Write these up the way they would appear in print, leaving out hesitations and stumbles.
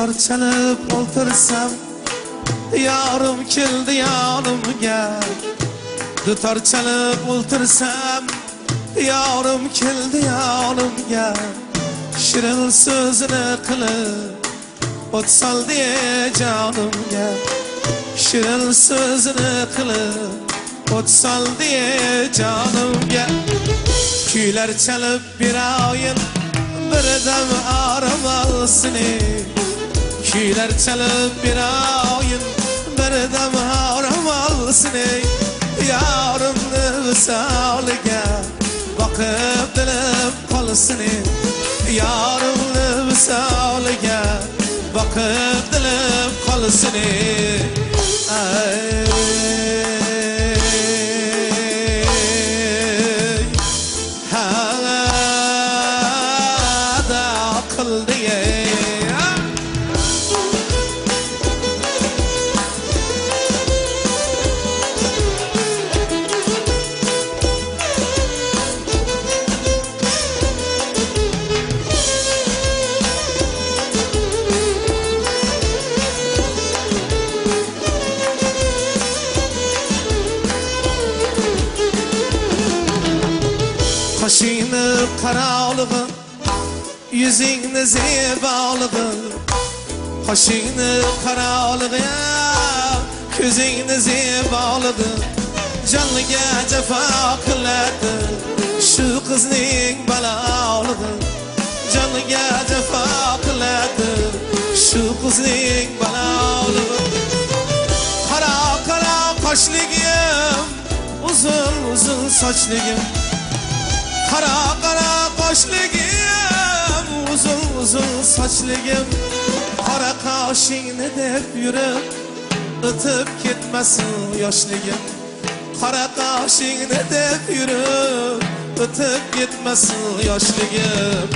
dutor chalib o'ltirsam, yorim keldi yonimga. Dutor chalib o'ltirsam, yorim keldi yonimga. Shirin so'zini qilib o't soldi jonimga. Shirin so'zini qilib o't soldi jonimga. Kuylar chalib birayin birdam aram olsin. Kuylar chalib birayin birdam aram olsin. Yarimni visoliga boqib dilim qolsin. Yarimni visoliga boqib dilim qolsin. Qoshingni qarog'lig'i, yuzingni zeboligi. Qoshingni qarog'lig'i, ko'zingni zeboligi. Jonliga jafo qiladi shu qizning baloligi. Jonliga jafo qiladi shu qizning baloligi. Qara qara qoshligim, uzun uzun sochligim. Qara qara qoshligim, uzun uzun sochligim. Qora qoshingni deb yurib o'tib ketmasin yoshligim. Qora qoshingni deb yurib o'tib ketmasin yoshligim.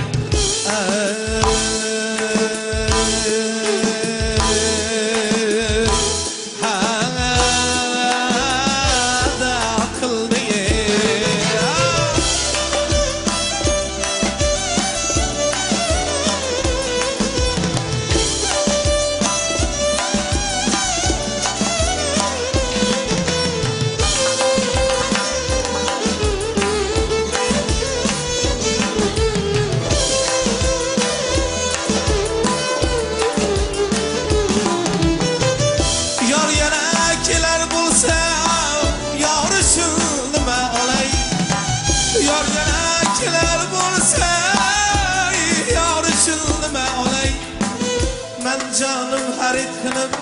Canım harit kılıp,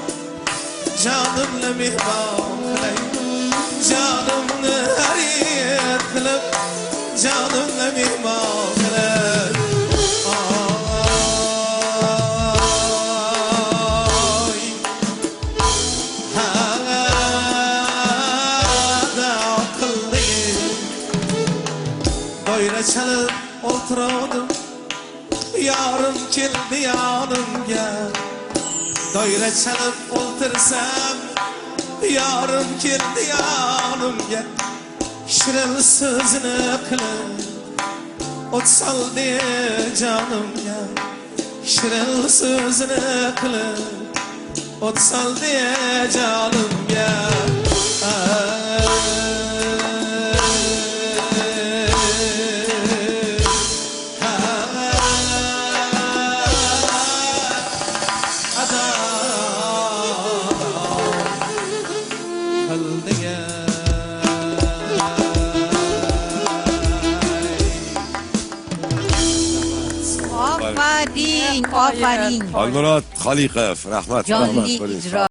canımla mihman kılay. Canımla harit kılıp, canımla mihman kılay. Hada kıldayım. Doyra çalıp oturuyordum, yarım keldi yanımga. Doyra chalib o'ltirsam, yorim keldi yonimga. Shirin so'zini qilib o't soldi jonimga. Shirin so'zini qilib o't soldi jonimga. Aferin, aferin. Almurat Xaliqov, rahmat. Jonli ijro.